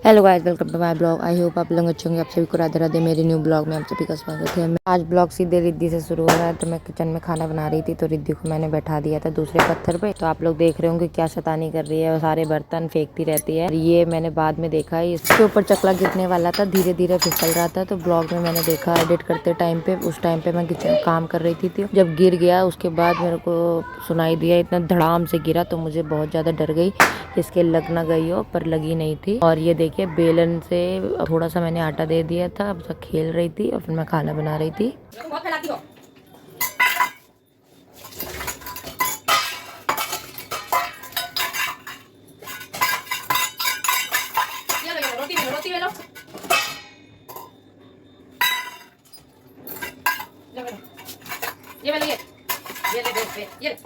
Hello guys, welcome to my blog. I hope आप लोग अच्छे होंगे। आप सभी को राधे राधे। मेरे न्यू ब्लॉग में आप सभी का स्वागत है। आज ब्लॉग सीधे रिद्धि से शुरू हो रहा है। तो मैं किचन में खाना बना रही थी, तो रिद्धि को मैंने बैठा दिया था दूसरे पत्थर पे। तो आप लोग देख रहे होंगे क्या शैतानी कर रही है, और सारे बर्तन फेंकती रहती है। ये मैंने बाद में देखा, इसके ऊपर चकला गिरने वाला था, धीरे धीरे फिसल रहा था। तो ब्लॉग में मैंने देखा एडिट करते टाइम पे, उस टाइम पे मैं किचन काम कर रही थी। जब गिर गया उसके बाद मेरे को सुनाई दिया, इतना धड़ाम से गिरा तो मुझे बहुत ज्यादा डर गई, इसके लग ना गई हो, पर लगी नहीं थी। और ये देखिए बेलन से थोड़ा सा मैंने आटा दे दिया था, अब तक खेल रही थी और फिर मैं खाना बना रही थी। बहुत फैलाती हो। ये लो, रोटी ले लो। ये ले ये।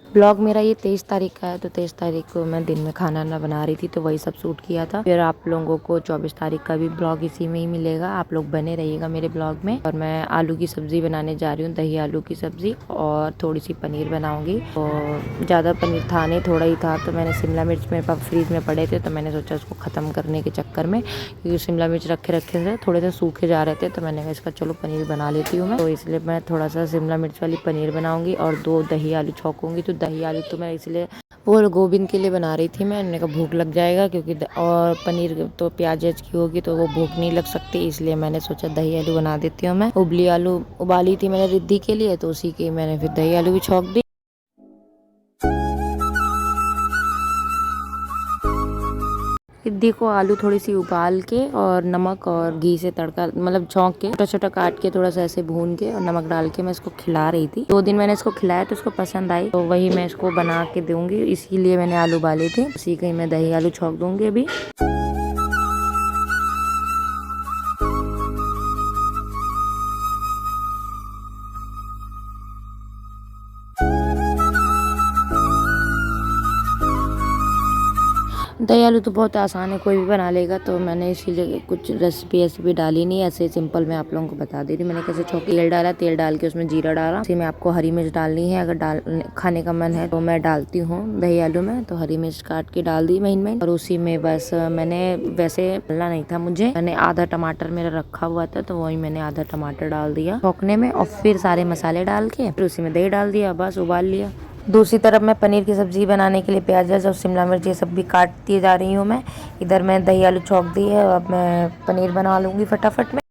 ब्लॉग मेरा ये 23 तारीख का है। तो 23 तारीख को मैं दिन में खाना ना बना रही थी, तो वही सब शूट किया था। फिर आप लोगों को 24 तारीख का भी ब्लॉग इसी में ही मिलेगा। आप लोग बने रहिएगा मेरे ब्लॉग में। और मैं आलू की सब्जी बनाने जा रही हूँ, दही आलू की सब्जी, और थोड़ी सी पनीर बनाऊंगी। और ज़्यादा पनीर था नहीं, थोड़ा ही था। तो मैंने शिमला मिर्च मेरे पास फ्रीज में पड़े थे, तो मैंने सोचा उसको ख़त्म करने के चक्कर में, क्योंकि शिमला मिर्च रखे से थोड़े से सूखे जा रहे थे, तो मैंने कहा इसका चलो पनीर बना लेती हूँ मैं। तो इसलिए मैं थोड़ा सा शिमला मिर्च वाली पनीर बनाऊंगी और 2 दही आलू छौंकूंगी। तो दही आलू तो मैं इसलिए वो गोविंद के लिए बना रही थी। मैंने कहा भूख लग जाएगा, क्योंकि और पनीर तो प्याज की होगी तो वो भूख नहीं लग सकती, इसलिए मैंने सोचा दही आलू बना देती हूँ मैं। उबली आलू उबाली थी मैंने रिद्धि के लिए, तो उसी की मैंने फिर दही आलू भी छौंक दी। रिद्धि को आलू थोड़ी सी उबाल के और नमक और घी से तड़का, मतलब छौंक के छोटा छोटा काट के थोड़ा सा ऐसे भून के और नमक डाल के मैं इसको खिला रही थी। 2 दिन मैंने इसको खिलाया तो इसको पसंद आई, तो वही मैं इसको बना के दूंगी, इसीलिए मैंने आलू उबाले थे। उसी का ही मैं दही आलू छौंक दूंगी अभी। दही आलू तो बहुत आसान है, कोई भी बना लेगा। तो मैंने इसीलिए कुछ रेसिपी डाली नहीं, ऐसे सिंपल मैं आप लोगों को बता दे रही हूँ। मैंने कैसे छौंकी, तेल डाला, तेल डाल के उसमें जीरा डाला, उसी में आपको हरी मिर्च डालनी है। अगर खाने का मन है तो मैं डालती हूँ दही आलू में, तो हरी मिर्च काट के डाल दी महीन महीन। और उसी में बस मैंने वैसे डालना नहीं था मुझे, मैंने आधा टमाटर मेरा रखा हुआ था, तो वही मैंने आधा टमाटर डाल दिया छौंकने में, और फिर सारे मसाले डाल के फिर उसी में दही डाल दिया, बस उबाल लिया। दूसरी तरफ मैं पनीर की सब्जी बनाने के लिए प्याज और शिमला मिर्च ये सब भी काटती जा रही हूँ मैं। इधर मैं दही आलू छौंक दी है, अब मैं पनीर बना लूँगी फटाफट में।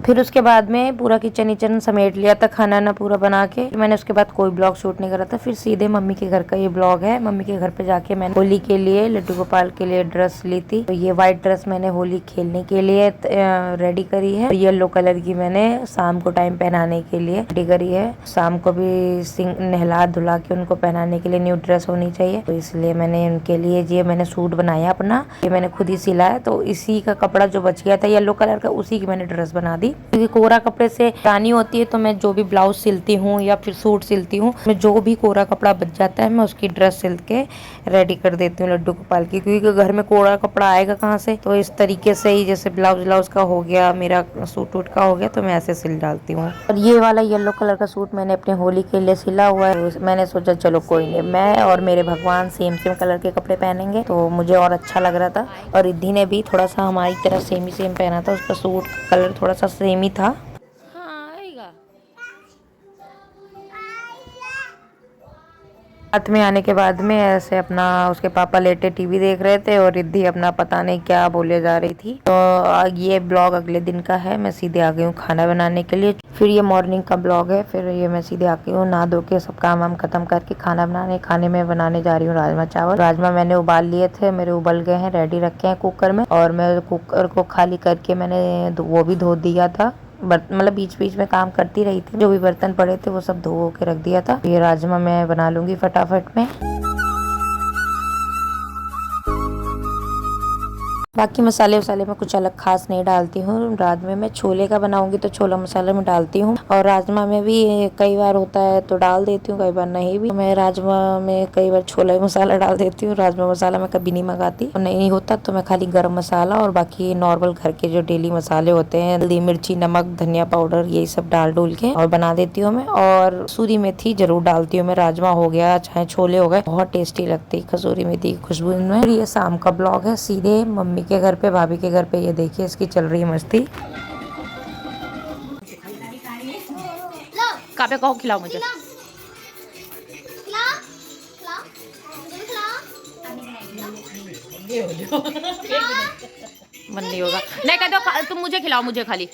फिर उसके बाद में पूरा किचन समेट लिया था, खाना ना पूरा बना के। मैंने उसके बाद कोई ब्लॉग शूट नहीं करा था। फिर सीधे मम्मी के घर का ये ब्लॉग है। मम्मी के घर पे जाके मैंने होली के लिए लड्डू गोपाल के लिए ड्रेस ली थी। तो ये व्हाइट ड्रेस मैंने होली खेलने के लिए रेडी करी है। येलो कलर की मैंने शाम को टाइम पहनाने के लिए रेडी करी है। शाम को भी नहला धुला के उनको पहनाने के लिए न्यू ड्रेस होनी चाहिए, तो इसलिए मैंने उनके लिए ये मैंने सूट बनाया अपना। ये मैंने खुद ही सिलाया। तो इसी का कपड़ा जो बच गया था येलो कलर का, उसी की मैंने ड्रेस बना दी। क्योंकि कोरा कपड़े से रानी होती है, तो मैं जो भी ब्लाउज सिलती हूँ या फिर सूट सिलती हूँ, मैं जो भी कोरा कपड़ा बच जाता है मैं उसकी ड्रेस सिल के रेडी कर देती हूँ लड्डू गोपाल की। क्योंकि घर में कोरा कपड़ा आएगा कहाँ से, तो इस तरीके से ही जैसे ब्लाउज का हो गया, मेरा सूट वूट का हो गया, तो मैं ऐसे सिल डालती हूँ। और ये वाला येलो कलर का सूट मैंने अपने होली के लिए सिला हुआ है। मैंने सोचा चलो कोई नहीं, मैं और मेरे भगवान सेम कलर के कपड़े पहनेंगे, तो मुझे और अच्छा लग रहा था। और रिद्धि ने भी थोड़ा सा हमारी तरह सेम पहना था, उसका सूट कलर थोड़ा सा सेम ही था। साथ में आने के बाद में ऐसे अपना उसके पापा लेटे टीवी देख रहे थे और रिद्धि अपना पता नहीं क्या बोले जा रही थी। तो ये ब्लॉग अगले दिन का है। मैं सीधे आ गई हूँ खाना बनाने के लिए। फिर ये मॉर्निंग का ब्लॉग है। फिर ये मैं सीधे आ गई हूँ नहा धो के सब काम वाम खत्म करके खाना बनाने। खाने में बनाने जा रही हूँ राजमा चावल। राजमा मैंने उबाल लिए थे, मेरे उबल गए हैं, रेडी रखे हैं कुकर में। और मैं कुकर को खाली करके मैंने वो भी धो दिया था। मतलब बीच में काम करती रही थी, जो भी बर्तन पड़े थे वो सब धो के रख दिया था। ये राजमा मैं बना लूंगी फटाफट में। बाकी मसाले वसाले में कुछ अलग खास नहीं डालती हूँ। राजमा में छोले का बनाऊंगी तो छोला मसाला में डालती हूँ, और राजमा में भी कई बार होता है तो डाल देती हूँ, कई बार नहीं भी। मैं राजमा में कई बार छोला मसाला डाल देती हूँ, राजमा मसाला मैं कभी नहीं मंगाती। नहीं होता तो मैं खाली गरम मसाला और बाकी नॉर्मल घर के जो डेली मसाले होते हैं, हल्दी मिर्ची नमक धनिया पाउडर यही सब डाल डूल के और बना देती हूँ मैं। और कसूरी मेथी जरूर डालती हूँ मैं। राजमा हो गया चाहे छोले हो गए, बहुत टेस्टी लगती है कसूरी मेथी की खुशबू में। ये शाम का ब्लॉग है। सीधे मम्मी के घर पे, भाभी के घर पे। ये देखिए इसकी चल रही है मस्ती। कहाँ पे कहो खिलाओ मुझे। मन नहीं होगा, नहीं कह दो तुम मुझे खिलाओ, मुझे खाली।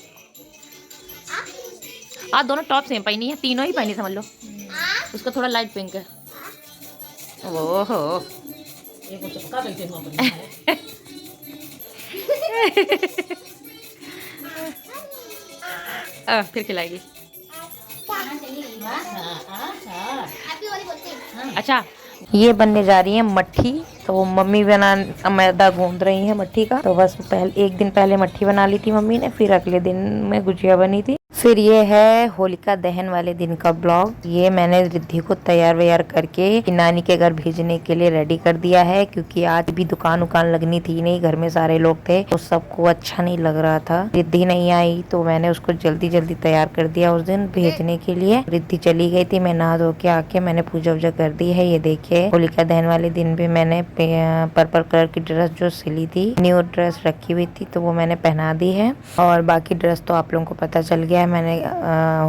हाँ दोनों टॉप सेम पहनी है, तीनों ही पहनी समझ लो। उसका थोड़ा लाइट पिंक है। ओहो फिर खिलाएगी। अच्छा ये बनने जा रही है मट्ठी। तो मम्मी मैदा गूंद रही है मट्ठी का। तो बस एक दिन पहले मट्ठी बना ली थी मम्मी ने, फिर अगले दिन में गुजिया बनी थी। फिर ये है होलिका दहन वाले दिन का ब्लॉग। ये मैंने रिद्धि को तैयार वैयार करके नानी के घर भेजने के लिए रेडी कर दिया है, क्योंकि आज भी दुकान उकान लगनी थी नहीं, घर में सारे लोग थे तो सबको अच्छा नहीं लग रहा था। रिद्धि नहीं आई तो मैंने उसको जल्दी तैयार कर दिया उस दिन भेजने के लिए। रिद्धि चली गई थी, मैं नहा धो के आके मैंने पूजा वूजा कर दी है। ये देखिए होलिका दहन वाले दिन भी मैंने पर्पल कलर की ड्रेस जो सिली थी, न्यू ड्रेस रखी हुई थी, तो वो मैंने पहना दी है। और बाकी ड्रेस तो आप लोगों को पता चल गया है। मैंने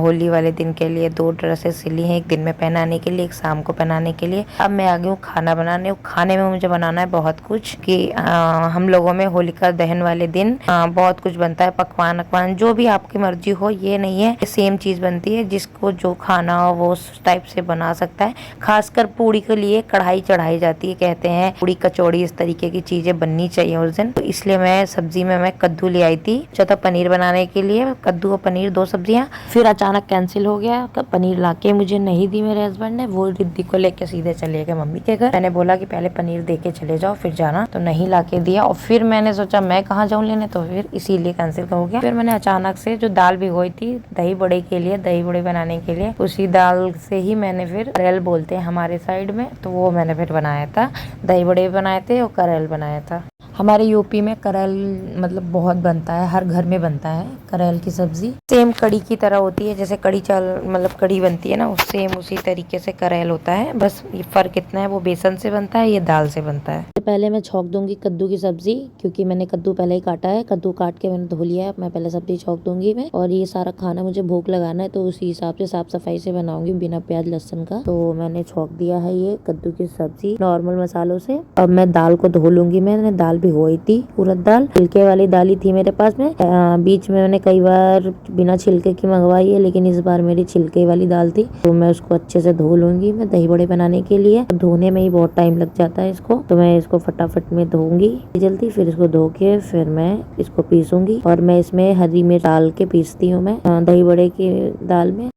होली वाले दिन के लिए 2 ड्रेसेस सिली हैं, एक दिन में पहनाने के लिए, एक शाम को पहनाने के लिए। अब मैं आ गई हूँ खाना बनाने। खाने में मुझे बनाना है बहुत कुछ, कि हम लोगों में होलिका दहन वाले दिन बहुत कुछ बनता है, पकवान अकवान जो भी आपकी मर्जी हो। ये नहीं है सेम चीज बनती है, जिसको जो खाना हो वो उस टाइप से बना सकता है। खासकर पूड़ी के लिए कढ़ाई चढ़ाई जाती है, कहते हैं पूड़ी कचौड़ी इस तरीके की चीजें बननी चाहिए उस दिन। तो इसलिए मैं सब्जी में मैं कद्दू ले आई थी, जो पनीर बनाने के लिए, कद्दू और पनीर 2 सब्जियां। फिर अचानक कैंसिल हो गया, तो पनीर लाके मुझे नहीं दी मेरे हस्बैंड ने, वो रिद्धि को लेके सीधे चले गए मम्मी के घर। मैंने बोला कि पहले पनीर दे के चले जाओ फिर जाना, तो नहीं लाके दिया। और फिर मैंने सोचा मैं कहाँ जाऊँ लेने, तो फिर इसीलिए कैंसिल हो गया। फिर मैंने अचानक से जो दाल भिगोई थी दही बड़े के लिए, दही बड़े बनाने के लिए, उसी दाल से ही मैंने फिर करेल बोलते हैं हमारे साइड में, तो वो मैंने फिर बनाया था। दही बड़े बनाए थे और करेल बनाया था। हमारे यूपी में करेल मतलब बहुत बनता है, हर घर में बनता है करेल की सब्जी। सेम कड़ी की तरह होती है, जैसे कड़ी चावल मतलब कड़ी बनती है ना, सेम उसी तरीके से करेल होता है। बस ये फर्क इतना है, वो बेसन से बनता है, ये दाल से बनता है। पहले मैं छौंक दूंगी कद्दू की सब्जी, क्योंकि मैंने कद्दू पहले ही काटा है। कद्दू काट के मैंने धो लिया है, मैं पहले सब्जी छौंक दूंगी मैं। और ये सारा खाना मुझे भूख लगाना है, तो उसी हिसाब से साफ सफाई से बनाऊंगी बिना प्याज लहसुन का। तो मैंने छौंक दिया है ये कद्दू की सब्जी नॉर्मल मसालों से। अब मैं दाल को धो लूंगी। मैंने दाल भिगोई थी उड़द दाल, छिलके वाली दाल ही थी मेरे पास में। बीच में मैंने कई बार बिना छिलके की मंगवाई है, लेकिन इस बार मेरी छिलके वाली दाल थी। तो मैं उसको अच्छे से धो लूंगी मैं दही बड़े बनाने के लिए। धोने में ही बहुत टाइम लग जाता है इसको, तो मैं इसको फटाफट में धोऊंगी जल्दी, फिर इसको धो के फिर मैं इसको पीसूंगी। और मैं इसमें हरी मिर्च डाल के पीसती हूँ मैं दही बड़े की दाल में।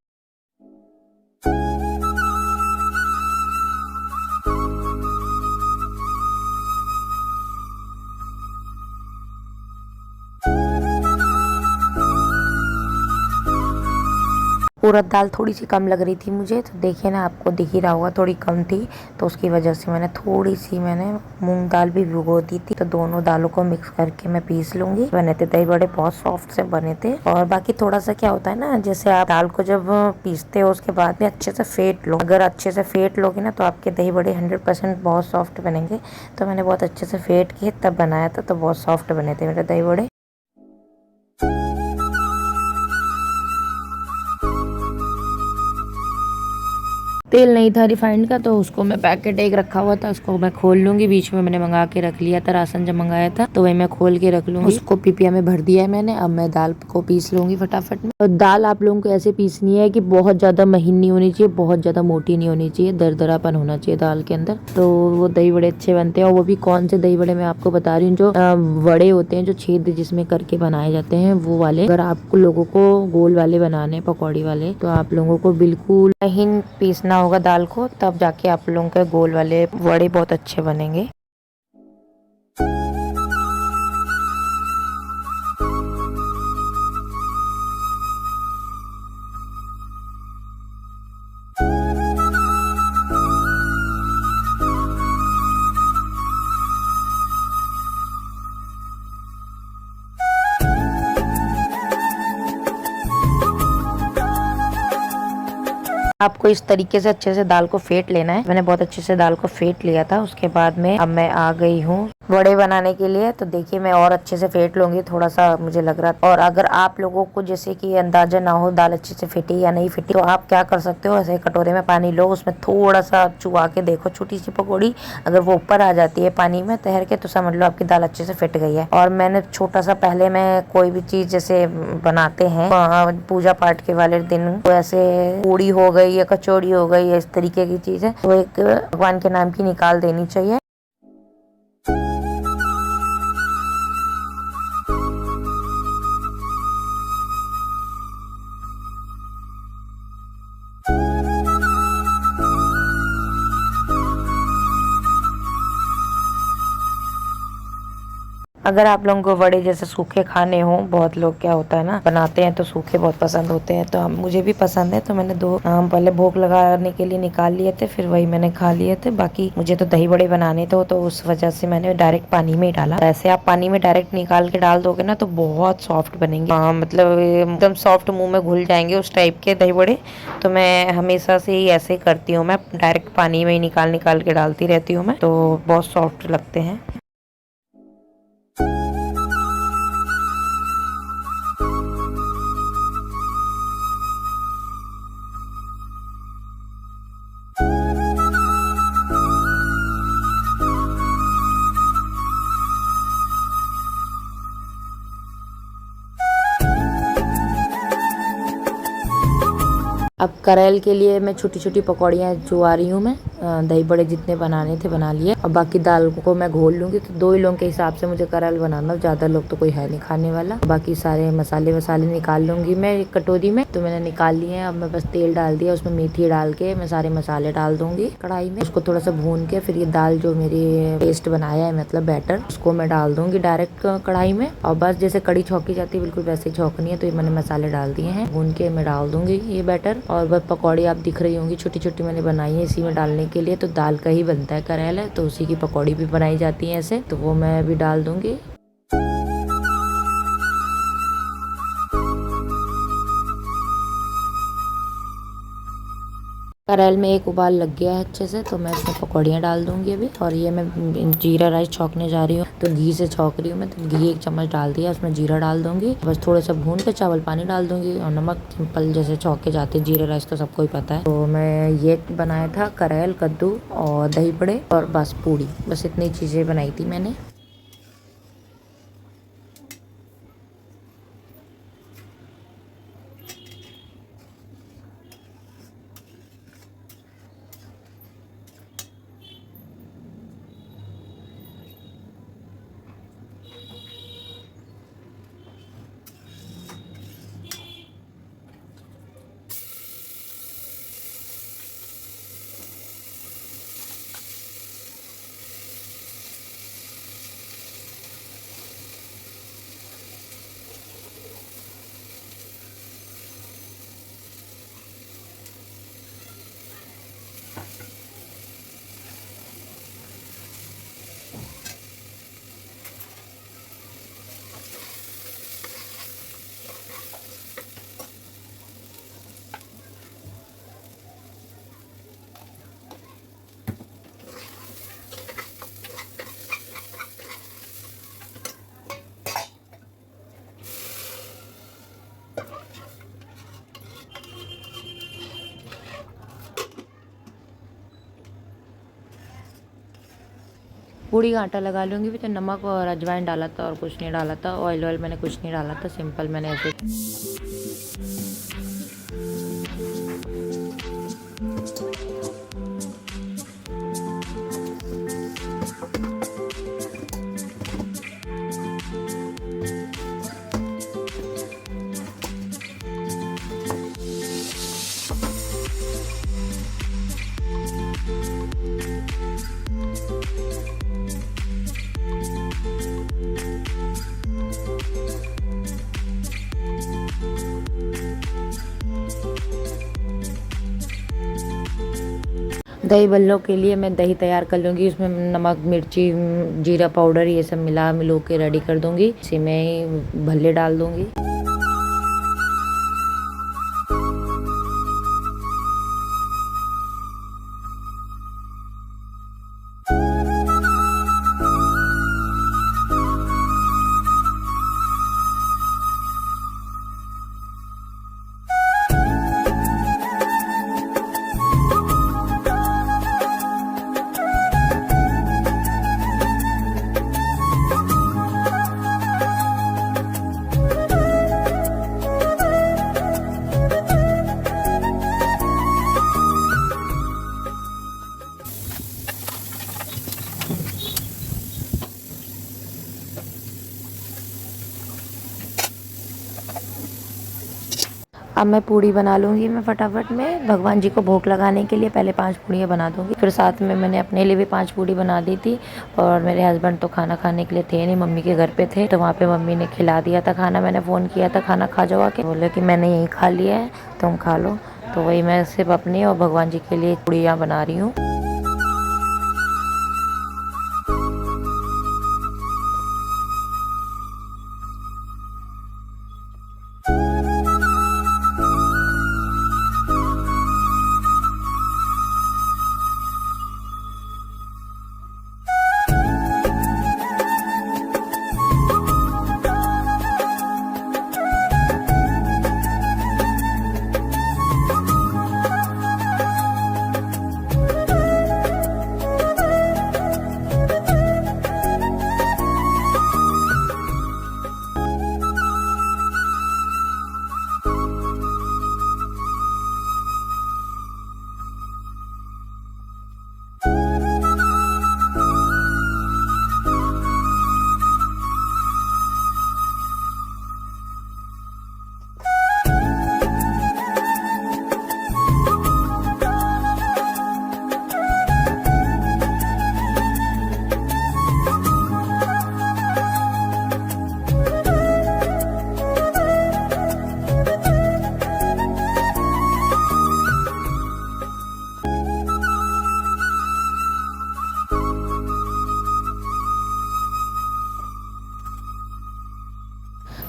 उड़द दाल थोड़ी सी कम लग रही थी मुझे, तो देखिए ना, आपको दिख ही रहा होगा थोड़ी कम थी, तो उसकी वजह से मैंने थोड़ी सी मूंग दाल भी भिगो दी थी। तो दोनों दालों को मिक्स करके मैं पीस लूंगी। बने थे दही बड़े, बहुत सॉफ्ट से बने थे। और बाकी थोड़ा सा क्या होता है ना, जैसे आप दाल को जब पीसते हो उसके बाद में अच्छे से फेंट लो। अगर अच्छे से फेंट लोगे ना तो आपके दही बड़े 100% बहुत सॉफ्ट बनेंगे। तो मैंने बहुत अच्छे से फेंट के तब बनाया था, तो बहुत सॉफ्ट बने थे मेरे दही बड़े। तेल नहीं था रिफाइंड का, तो उसको मैं पैकेट एक रखा हुआ था, उसको मैं खोल लूंगी। बीच में मैंने मंगा के रख लिया था, राशन जब मंगाया था, तो वही मैं खोल के रख लूंगी। उसको पीपिया में भर दिया है मैंने। अब मैं दाल को पीस लूंगी फटाफट में। और दाल आप लोगों को ऐसे पीसनी है कि बहुत ज्यादा महीन नहीं होनी चाहिए, बहुत ज्यादा मोटी नहीं होनी चाहिए, दरदरापन होना चाहिए दाल के अंदर, तो वो दही बड़े अच्छे बनते हैं। और वो भी कौन से दही बड़े मैं आपको बता रही हूँ, जो बड़े होते हैं, जो छेद जिसमें करके बनाए जाते हैं, वो वाले। अगर आप लोगों को गोल वाले बनाने पकौड़ी वाले, तो आप लोगों को बिल्कुल महीन पीसना होगा दाल को, तब जाके आप लोगों के गोल वाले वड़े बहुत अच्छे बनेंगे। आपको इस तरीके से अच्छे से दाल को फेंट लेना है। मैंने बहुत अच्छे से दाल को फेंट लिया था। उसके बाद में अब मैं आ गई हूँ वड़े बनाने के लिए। तो देखिए, मैं और अच्छे से फेंट लूंगी, थोड़ा सा मुझे लग रहा था। और अगर आप लोगों को जैसे कि अंदाजा ना हो दाल अच्छे से फेंटी या नहीं फेंटी, तो आप क्या कर सकते हो, ऐसे कटोरे में पानी लो, उसमें थोड़ा सा चुवा के देखो छोटी सी पकौड़ी, अगर वो ऊपर आ जाती है पानी में तैर के, तो समझ लो आपकी दाल अच्छे से फेंट गई है। और मैंने छोटा सा, पहले मैं कोई भी चीज जैसे बनाते हैं पूजा पाठ के वाले दिन, तो ऐसे पूड़ी हो गई या कचौड़ी हो गई, इस तरीके की चीज है, तो एक भगवान के नाम की निकाल देनी चाहिए। अगर आप लोगों को वड़े जैसे सूखे खाने हो, बहुत लोग क्या होता है ना, बनाते हैं तो सूखे बहुत पसंद होते हैं, तो मुझे भी पसंद है। तो मैंने दो पहले भोग लगाने के लिए निकाल लिए थे, फिर वही मैंने खा लिए थे। बाकी मुझे तो दही बड़े बनाने थे, तो उस वजह से मैंने डायरेक्ट पानी में ही डाला। ऐसे आप पानी में डायरेक्ट निकाल के डाल दोगे ना, तो बहुत सॉफ्ट बनेंगे, मतलब एकदम सॉफ्ट, मुंह में घुल जाएंगे उस टाइप के दही बड़े। तो मैं हमेशा से ही ऐसे करती हूँ, मैं डायरेक्ट पानी में ही निकाल निकाल के डालती रहती हूँ मैं, तो बहुत सॉफ्ट लगते हैं। अब करेल के लिए मैं छोटी छोटी पकौड़ियाँ जुआ रही हूँ। मैं दही बड़े जितने बनाने थे बना लिए। अब बाकी दाल को मैं घोल लूंगी। तो 2 ही लोगों के हिसाब से मुझे करेल बनाना, ज्यादा लोग तो कोई है नहीं खाने वाला। बाकी सारे मसाले वसाले निकाल लूंगी मैं एक कटोरी में, तो मैंने निकाल लिए हैं। अब मैं बस तेल डाल दिया, उसमें मेथी डाल के मैं सारे मसाले डाल दूंगी कढ़ाई में। उसको थोड़ा सा भून के फिर ये दाल जो मेरी पेस्ट बनाया है, मतलब बैटर, उसको मैं डाल दूंगी डायरेक्ट कढ़ाई में। और बस जैसे कड़ी छौंकी जाती है, बिल्कुल वैसे छौंकनी है। तो ये मैंने मसाले डाल दिए हैं, भून के मैं डाल दूंगी ये बैटर। और वह पकौड़ी आप दिख रही होंगी छोटी छोटी मैंने बनाई है इसी में डालने के लिए। तो दाल का ही बनता है करेल है, तो उसी की पकौड़ी भी बनाई जाती है ऐसे, तो वो मैं अभी डाल दूंगी। करेल में एक उबाल लग गया है अच्छे से, तो मैं इसमें पकौड़ियाँ डाल दूंगी अभी। और ये मैं जीरा राइस छौंकने जा रही हूँ, तो घी से छौंक रही हूँ मैं। तो घी 1 चम्मच डाल दिया, उसमें जीरा डाल दूंगी, बस थोड़ा सा भून के चावल पानी डाल दूंगी, और नमक सिंपल जैसे छौंके जाते हैं जीरा राइस, तो सबको ही पता है। तो मैं ये बनाया था करेल, कद्दू और दही बड़े और बस पूड़ी, बस इतनी चीजें बनाई थी मैंने। पूड़ी का आटा लगा लूँगी। भी तो नमक और अजवाइन डाला था और कुछ नहीं डाला था, ऑयल मैंने कुछ नहीं डाला था, सिंपल मैंने ऐसे। दही बल्लों के लिए मैं दही तैयार कर लूँगी। उसमें नमक, मिर्ची, जीरा पाउडर ये सब मिलो के रेडी कर दूँगी। इसी में ही भल्ले डाल दूँगी। अब मैं पूड़ी बना लूँगी मैं फटाफट में। भगवान जी को भोग लगाने के लिए पहले 5 पूड़ियाँ बना दूँगी। फिर साथ में मैंने अपने लिए भी 5 पूड़ी बना दी थी। और मेरे हस्बैंड तो खाना खाने के लिए थे नहीं, मम्मी के घर पे थे, तो वहाँ पे मम्मी ने खिला दिया था खाना। मैंने फ़ोन किया था खाना खा जाओ आके, बोले कि मैंने यहीं खा लिया है तुम खा लो। तो वही मैं सिर्फ अपनी और भगवान जी के लिए पूड़ियाँ बना रही हूँ।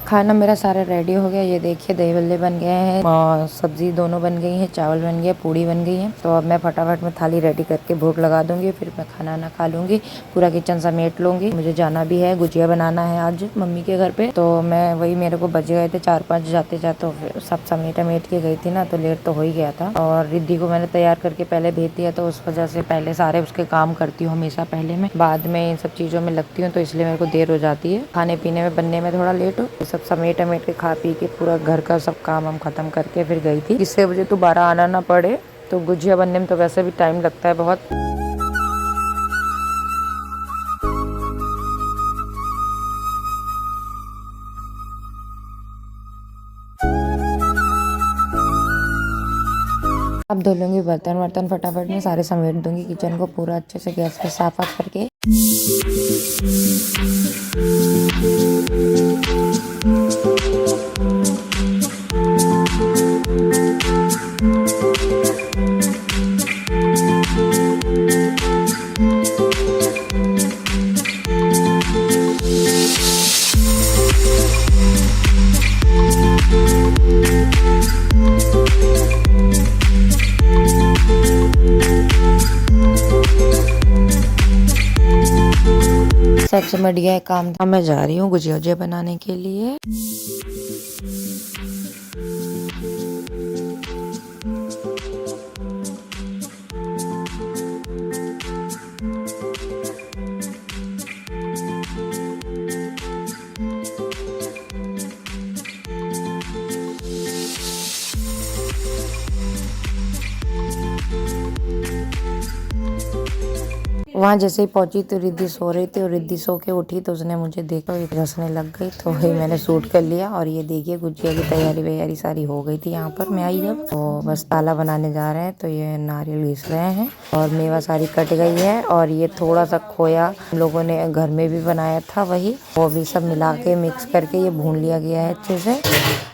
खाना मेरा सारा रेडी हो गया। ये देखिए दही बल्ले बन गए हैं और सब्जी दोनों बन गई है, चावल बन गया, पूड़ी बन गई है। तो अब मैं फटाफट में थाली रेडी करके भोग लगा दूंगी, फिर मैं खाना ना खा लूंगी, पूरा किचन समेट लूंगी। मुझे जाना भी है, गुजिया बनाना है आज मम्मी के घर पे। तो मैं वही, मेरे को बज गए थे 4-5 जाते जाते, सब समेट के गई थी ना, तो लेट तो हो ही गया था। और रिद्धि को मैंने तैयार करके पहले भेज दिया, तो उस वजह से पहले सारे उसके काम करती हूँ हमेशा पहले मैं, बाद में इन सब चीज़ों में लगती हूँ, तो इसलिए मेरे को देर हो जाती है खाने पीने में, बनने में थोड़ा लेट हो। सब समेट के खा पी के पूरा घर का सब काम हम खत्म करके फिर गई थी, जिससे मुझे दोबारा आना ना पड़े। तो गुजिया बनने में तो वैसे भी टाइम लगता है बहुत। अब धो लूंगी बर्तन फटाफट में, सारे समेट दूंगी किचन को पूरा अच्छे से, गैस पे साफ करके। सबसे बढ़िया है काम था। मैं जा रही हूँ गुजिया वुजिया बनाने के लिए। वहाँ जैसे ही पहुंची तो रिद्धि सो रही थी और रिद्धि सो के उठी तो उसने मुझे देखा, हंसने लग गई। तो वही मैंने शूट कर लिया। और ये देखिए गुजिया की तैयारी वैयारी सारी हो गई थी। यहाँ पर मैं आई जब तो बस ताला बनाने जा रहे हैं। तो ये नारियल घिस रहे हैं और मेवा सारी कट गई है। और ये थोड़ा सा खोया हम लोगों ने घर में भी बनाया था, वही वो भी सब मिला के मिक्स करके ये भून लिया गया है अच्छे से।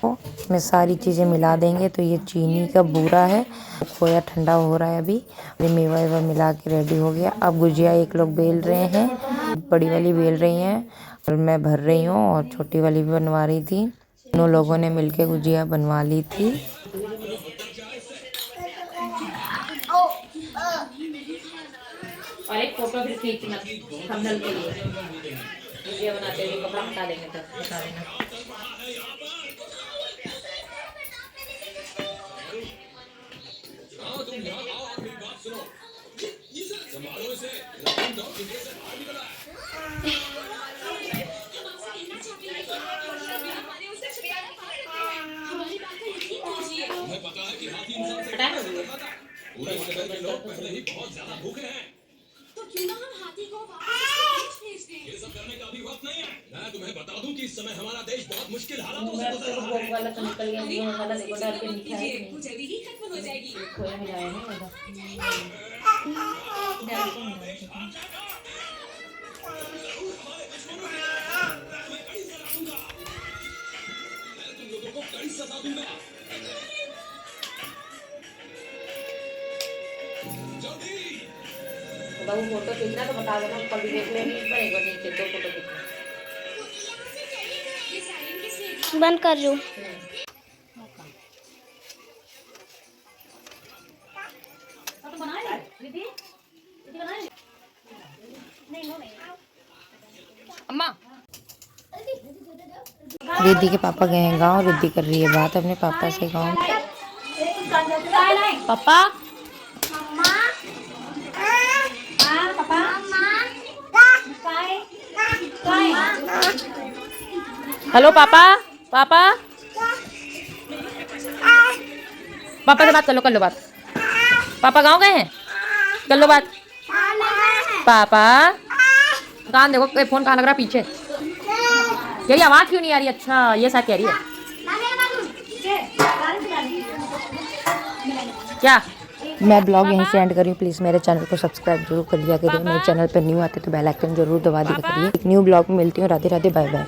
तो इसमें सारी चीज़ें मिला देंगे। तो ये चीनी का बूरा है, खोया ठंडा हो रहा है अभी। ये मेवा वेवा मिला के रेडी हो गया। अब गुजिया एक लोग बेल रहे हैं, बड़ी वाली बेल रही हैं और मैं भर रही हूँ और छोटी वाली भी बनवा रही थी। दोनों लोगों ने मिलके गुजिया बनवा ली थी। और एक फोटो भी खींचना थंबनेल के लिए। वीडियो बनाते हुए कपड़ा हटा देंगे तो बता देना। पहले ही बहुत ज्यादा भूखे हैं, तो क्यों ना हम हाथी को वापस भेज दें? ये सब करने का अभी वक्त नहीं है। मैं तुम्हें बता दूं कि इस समय हमारा देश बहुत मुश्किल हालातों से गुजर रहा है। वाला तो निकल गया, ये वाला देखो डर के मीठा है, वो जल्दी ही खत्म हो जाएगी। खोया मिलाया है तुम लोगों को कड़ी सजा दूंगा। बाबू फोटो खींचना तो बता देना, कभी देख लेंगे। इस पर एक बार नीचे 2 फोटो खींचना। बंद कर दो। अम्मा रिद्धि के पापा गए हैं गाँव। रिद्धि कर रही है बात अपने पापा से गाँव। पापा हेलो पापा। पापा पापा से बात कर लो बात। पापा गाँव गए हैं, कर लो बात। पापा कान देखो, फोन कहाँ लग रहा पीछे। यही आवाज क्यों नहीं आ रही? अच्छा ये साथ कह रही है क्या? मैं ब्लॉग यहीं से एंड कर रही हूँ। प्लीज़ मेरे चैनल को सब्सक्राइब जरूर कर लिया करिए। मेरे चैनल पर न्यू आते तो बेल आइकन जरूर दबा दिया करिए। एक न्यू ब्लॉग में मिलती हूँ। Radhe Radhe, bye bye.